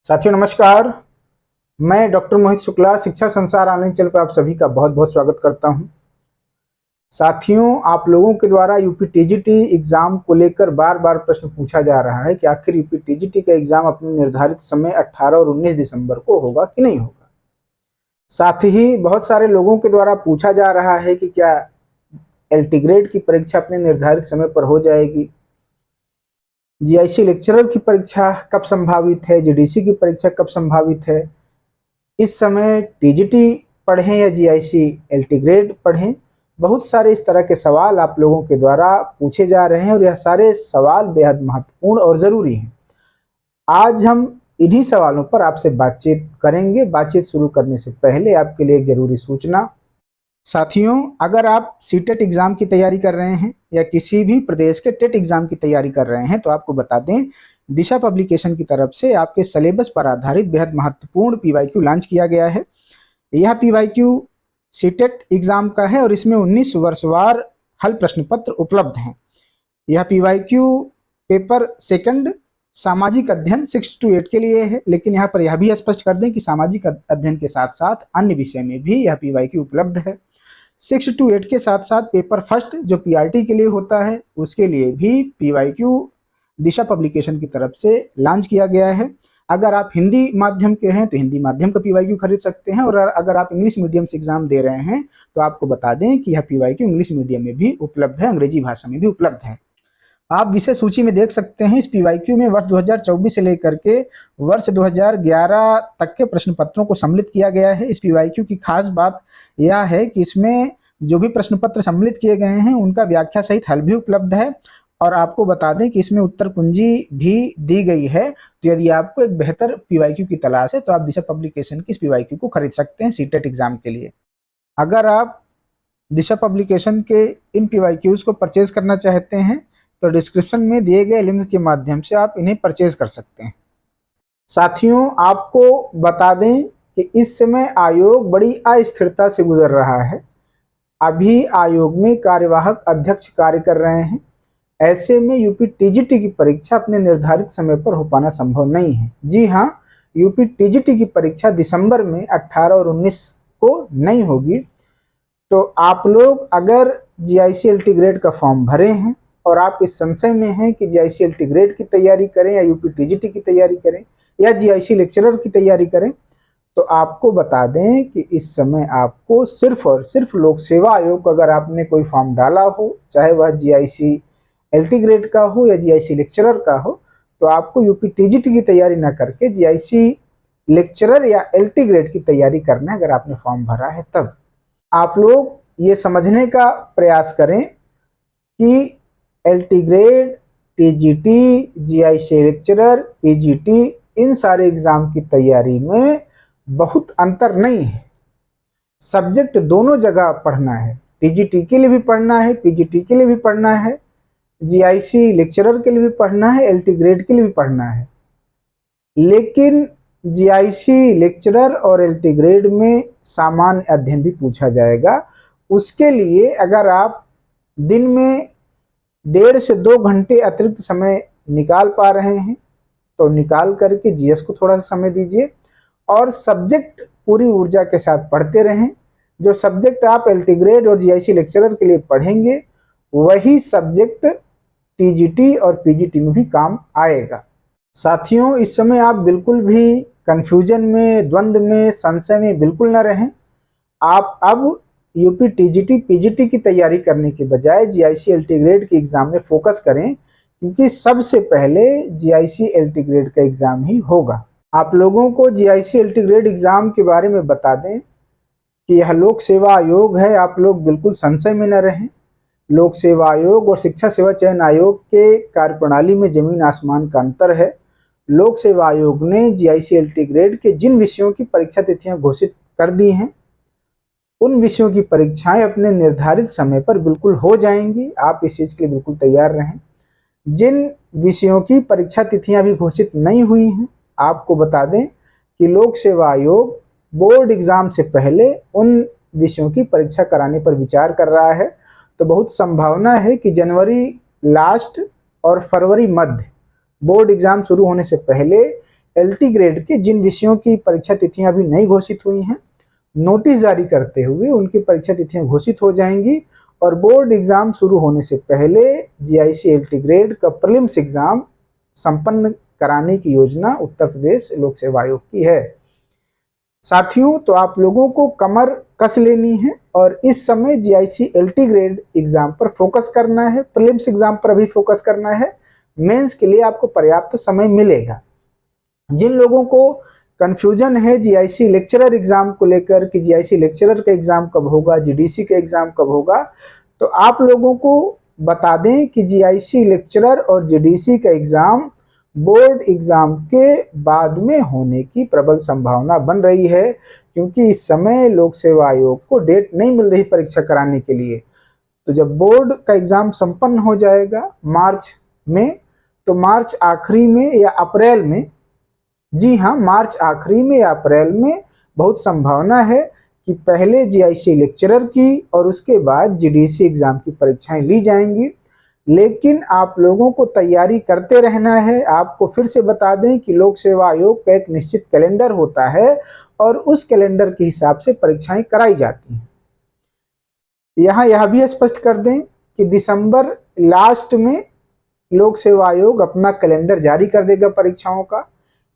साथियों नमस्कार। मैं डॉक्टर मोहित शुक्ला शिक्षा संसार ऑनलाइन चैनल पर आप सभी का बहुत बहुत स्वागत करता हूं। साथियों, आप लोगों के द्वारा यूपी टीजीटी एग्जाम को लेकर बार बार प्रश्न पूछा जा रहा है कि आखिर यूपी टीजीटी का एग्जाम अपने निर्धारित समय 18 और 19 दिसंबर को होगा कि नहीं होगा। साथ ही बहुत सारे लोगों के द्वारा पूछा जा रहा है कि क्या एलटी ग्रेड की परीक्षा अपने निर्धारित समय पर हो जाएगी, जीआईसी लेक्चरर की परीक्षा कब संभावित है, जीडीसी की परीक्षा कब संभावित है, इस समय टीजीटी पढ़ें या जीआईसी एलटी ग्रेड पढ़ें। बहुत सारे इस तरह के सवाल आप लोगों के द्वारा पूछे जा रहे हैं और यह सारे सवाल बेहद महत्वपूर्ण और ज़रूरी हैं। आज हम इन्हीं सवालों पर आपसे बातचीत करेंगे। बातचीत शुरू करने से पहले आपके लिए एक ज़रूरी सूचना। साथियों, अगर आप सीटेट एग्ज़ाम की तैयारी कर रहे हैं या किसी भी प्रदेश के टेट एग्ज़ाम की तैयारी कर रहे हैं तो आपको बता दें, दिशा पब्लिकेशन की तरफ से आपके सिलेबस पर आधारित बेहद महत्वपूर्ण पीवाईक्यू लॉन्च किया गया है। यह पीवाईक्यू सीटेट एग्ज़ाम का है और इसमें 19 वर्षवार हल प्रश्न पत्र उपलब्ध हैं। यह पीवाईक्यू पेपर सेकंड सामाजिक अध्ययन 6 to 8 के लिए है, लेकिन यहाँ पर यह भी स्पष्ट कर दें कि सामाजिक अध्ययन के साथ साथ अन्य विषय में भी यह पीवाईक्यू उपलब्ध है। 6 to 8 के साथ साथ पेपर फर्स्ट जो पीआरटी के लिए होता है उसके लिए भी पीवाईक्यू दिशा पब्लिकेशन की तरफ से लॉन्च किया गया है। अगर आप हिंदी माध्यम के हैं तो हिंदी माध्यम का पीवाईक्यू खरीद सकते हैं, और अगर आप इंग्लिश मीडियम से एग्जाम दे रहे हैं तो आपको बता दें कि यह पीवाईक्यू इंग्लिश मीडियम में भी उपलब्ध है, अंग्रेजी भाषा में भी उपलब्ध है। आप विषय सूची में देख सकते हैं, इस पीवाईक्यू में वर्ष 2024 से लेकर के वर्ष 2011 तक के प्रश्न पत्रों को सम्मिलित किया गया है। इस पीवाईक्यू की खास बात यह है कि इसमें जो भी प्रश्न पत्र सम्मिलित किए गए हैं उनका व्याख्या सहित हल भी उपलब्ध है, और आपको बता दें कि इसमें उत्तर कुंजी भी दी गई है। तो यदि आपको एक बेहतर पीवाईक्यू की तलाश है तो आप दिशा पब्लिकेशन की इस पीवाईक्यू को खरीद सकते हैं सीटेट एग्जाम के लिए। अगर आप दिशा पब्लिकेशन के इन पीवाईक्यूज को परचेज करना चाहते हैं तो डिस्क्रिप्शन में दिए गए लिंक के माध्यम से आप इन्हें परचेज कर सकते हैं। साथियों, आपको बता दें कि इस समय आयोग बड़ी अस्थिरता से गुजर रहा है। अभी आयोग में कार्यवाहक अध्यक्ष कार्य कर रहे हैं। ऐसे में यूपी टीजीटी की परीक्षा अपने निर्धारित समय पर हो पाना संभव नहीं है। जी हाँ, यूपी टीजीटी की परीक्षा दिसंबर में 18 और 19 को नहीं होगी। तो आप लोग अगर जीआईसी एलटी ग्रेड का फॉर्म भरे हैं और आप इस संशय में हैं कि जीआईसी एलटी ग्रेड की तैयारी करें या यूपी टीजीटी की तैयारी करें या जीआईसी लेक्चरर की तैयारी करें, तो आपको बता दें कि इस समय आपको सिर्फ और सिर्फ लोक सेवा आयोग को अगर आपने कोई फॉर्म डाला हो, चाहे वह जीआईसी एलटी ग्रेड का हो या जीआईसी लेक्चरर का हो, तो आपको यूपी टीजीटी की तैयारी ना करके जीआईसी लेक्चरर या एलटी ग्रेड की तैयारी करना है। अगर आपने फॉर्म भरा है तब आप लोग ये समझने का प्रयास करें कि LT grade, TGT, GIC lecturer, PGT, इन सारे एग्जाम की तैयारी में बहुत अंतर नहीं है। सब्जेक्ट दोनों जगह पढ़ना है, टीजीटी के लिए भी पढ़ना है, पीजीटी के लिए भी पढ़ना है, जीआईसी लेक्चरर के लिए भी पढ़ना है, एलटी ग्रेड के लिए भी पढ़ना है। लेकिन जीआईसी लेक्चरर और एलटी ग्रेड में सामान्य अध्ययन भी पूछा जाएगा। उसके लिए अगर आप दिन में 1.5 से 2 घंटे अतिरिक्त समय निकाल पा रहे हैं तो निकाल करके जीएस को थोड़ा सा समय दीजिए और सब्जेक्ट पूरी ऊर्जा के साथ पढ़ते रहें। जो सब्जेक्ट आप एलटी ग्रेड और जीआईसी लेक्चरर के लिए पढ़ेंगे वही सब्जेक्ट टीजीटी और पीजीटी में भी काम आएगा। साथियों, इस समय आप बिल्कुल भी कंफ्यूजन में, द्वंद्व में, संशय में बिल्कुल न रहें। आप अब यूपी टीजीटी पीजीटी की तैयारी करने के बजाय जीआईसी एलटी ग्रेड के एग्ज़ाम में फोकस करें, क्योंकि सबसे पहले जीआईसी एलटी ग्रेड का एग्ज़ाम ही होगा। आप लोगों को जीआईसी एलटी ग्रेड एग्ज़ाम के बारे में बता दें कि यह लोक सेवा आयोग है। आप लोग बिल्कुल संशय में न रहें। लोक सेवा आयोग और शिक्षा सेवा चयन आयोग के कार्यप्रणाली में जमीन आसमान का अंतर है। लोक सेवा आयोग ने जीआईसी एलटी ग्रेड के जिन विषयों की परीक्षा तिथियां घोषित कर दी हैं उन विषयों की परीक्षाएं अपने निर्धारित समय पर बिल्कुल हो जाएंगी। आप इस चीज़ के लिए बिल्कुल तैयार रहें। जिन विषयों की परीक्षा तिथियां अभी घोषित नहीं हुई हैं, आपको बता दें कि लोक सेवा आयोग बोर्ड एग्ज़ाम से पहले उन विषयों की परीक्षा कराने पर विचार कर रहा है। तो बहुत संभावना है कि जनवरी लास्ट और फरवरी मध्य बोर्ड एग्ज़ाम शुरू होने से पहले LT ग्रेड के जिन विषयों की परीक्षा तिथियां अभी नहीं घोषित हुई हैं, नोटिस जारी करते हुए उनकी परीक्षा तिथियां घोषित हो जाएंगी और बोर्ड एग्जाम शुरू होने से पहले GIC LT ग्रेड का प्रीलिम्स एग्जाम संपन्न कराने की योजना उत्तर प्रदेश लोक सेवा आयोग की है। साथियों, तो आप लोगों को कमर कस लेनी है और इस समय GIC LT ग्रेड एग्जाम पर फोकस करना है, प्रीलिम्स एग्जाम पर अभी फोकस करना है। मेंस के लिए आपको पर्याप्त समय मिलेगा। जिन लोगों को कंफ्यूजन है GIC लेक्चरर एग्जाम को लेकर कि GIC लेक्चरर का एग्जाम कब होगा, GDC का एग्जाम कब होगा, तो आप लोगों को बता दें कि GIC लेक्चरर और GDC का एग्जाम बोर्ड एग्जाम के बाद में होने की प्रबल संभावना बन रही है, क्योंकि इस समय लोक सेवा आयोग को डेट नहीं मिल रही परीक्षा कराने के लिए। तो जब बोर्ड का एग्जाम संपन्न हो जाएगा मार्च में, तो मार्च आखिरी में या अप्रैल में, जी हाँ, मार्च आखिरी में या अप्रैल में बहुत संभावना है कि पहले GIC लेक्चरर की और उसके बाद GDC एग्जाम की परीक्षाएं ली जाएंगी। लेकिन आप लोगों को तैयारी करते रहना है। आपको फिर से बता दें कि लोक सेवा आयोग का एक निश्चित कैलेंडर होता है और उस कैलेंडर के हिसाब से परीक्षाएं कराई जाती हैं। यहाँ यह भी स्पष्ट कर दें कि दिसंबर लास्ट में लोक सेवा आयोग अपना कैलेंडर जारी कर देगा परीक्षाओं का,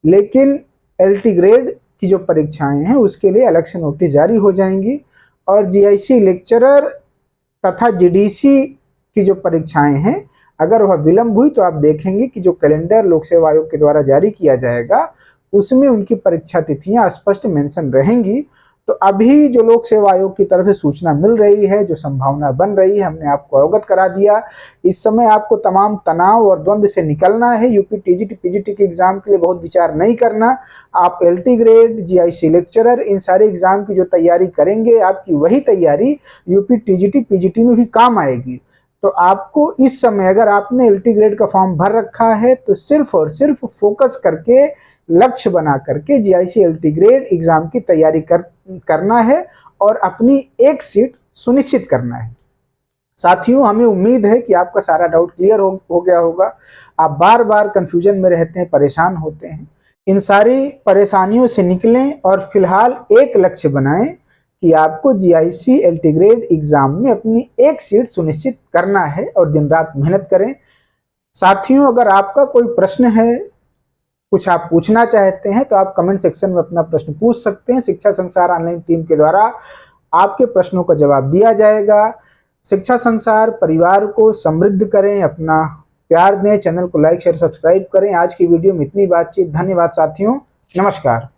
लेकिन LT ग्रेड की जो परीक्षाएं हैं उसके लिए अलग से नोटिस जारी हो जाएंगी और GIC लेक्चरर तथा GDC की जो परीक्षाएं हैं, अगर वह विलंब हुई तो आप देखेंगे कि जो कैलेंडर लोक सेवा आयोग के द्वारा जारी किया जाएगा उसमें उनकी परीक्षा तिथियां स्पष्ट मेंशन रहेंगी। तो अभी जो लोक सेवा आयोग की तरफ से सूचना मिल रही है, जो संभावना बन रही है, हमने आपको अवगत करा दिया। इस समय आपको तमाम तनाव और द्वंद्व से निकलना है। UP TGT PGT के एग्जाम के लिए बहुत विचार नहीं करना। आप LT ग्रेड, GIC लेक्चरर, इन सारे एग्जाम की जो तैयारी करेंगे, आपकी वही तैयारी UP TGT PGT में भी काम आएगी। तो आपको इस समय, अगर आपने LT ग्रेड का फॉर्म भर रखा है, तो सिर्फ और सिर्फ फोकस करके, लक्ष्य बना करके GIC LT ग्रेड एग्जाम की तैयारी करना है और अपनी एक सीट सुनिश्चित करना है। साथियों, हमें उम्मीद है कि आपका सारा डाउट क्लियर हो गया होगा। आप बार बार कंफ्यूजन में रहते हैं, परेशान होते हैं। इन सारी परेशानियों से निकलें और फिलहाल एक लक्ष्य बनाएं कि आपको GIC LT ग्रेड एग्जाम में अपनी एक सीट सुनिश्चित करना है और दिन रात मेहनत करें। साथियों, अगर आपका कोई प्रश्न है, कुछ आप पूछना चाहते हैं, तो आप कमेंट सेक्शन में अपना प्रश्न पूछ सकते हैं। शिक्षा संसार ऑनलाइन टीम के द्वारा आपके प्रश्नों का जवाब दिया जाएगा। शिक्षा संसार परिवार को समृद्ध करें, अपना प्यार दें, चैनल को लाइक शेयर सब्सक्राइब करें। आज की वीडियो में इतनी बातचीत। धन्यवाद साथियों, नमस्कार।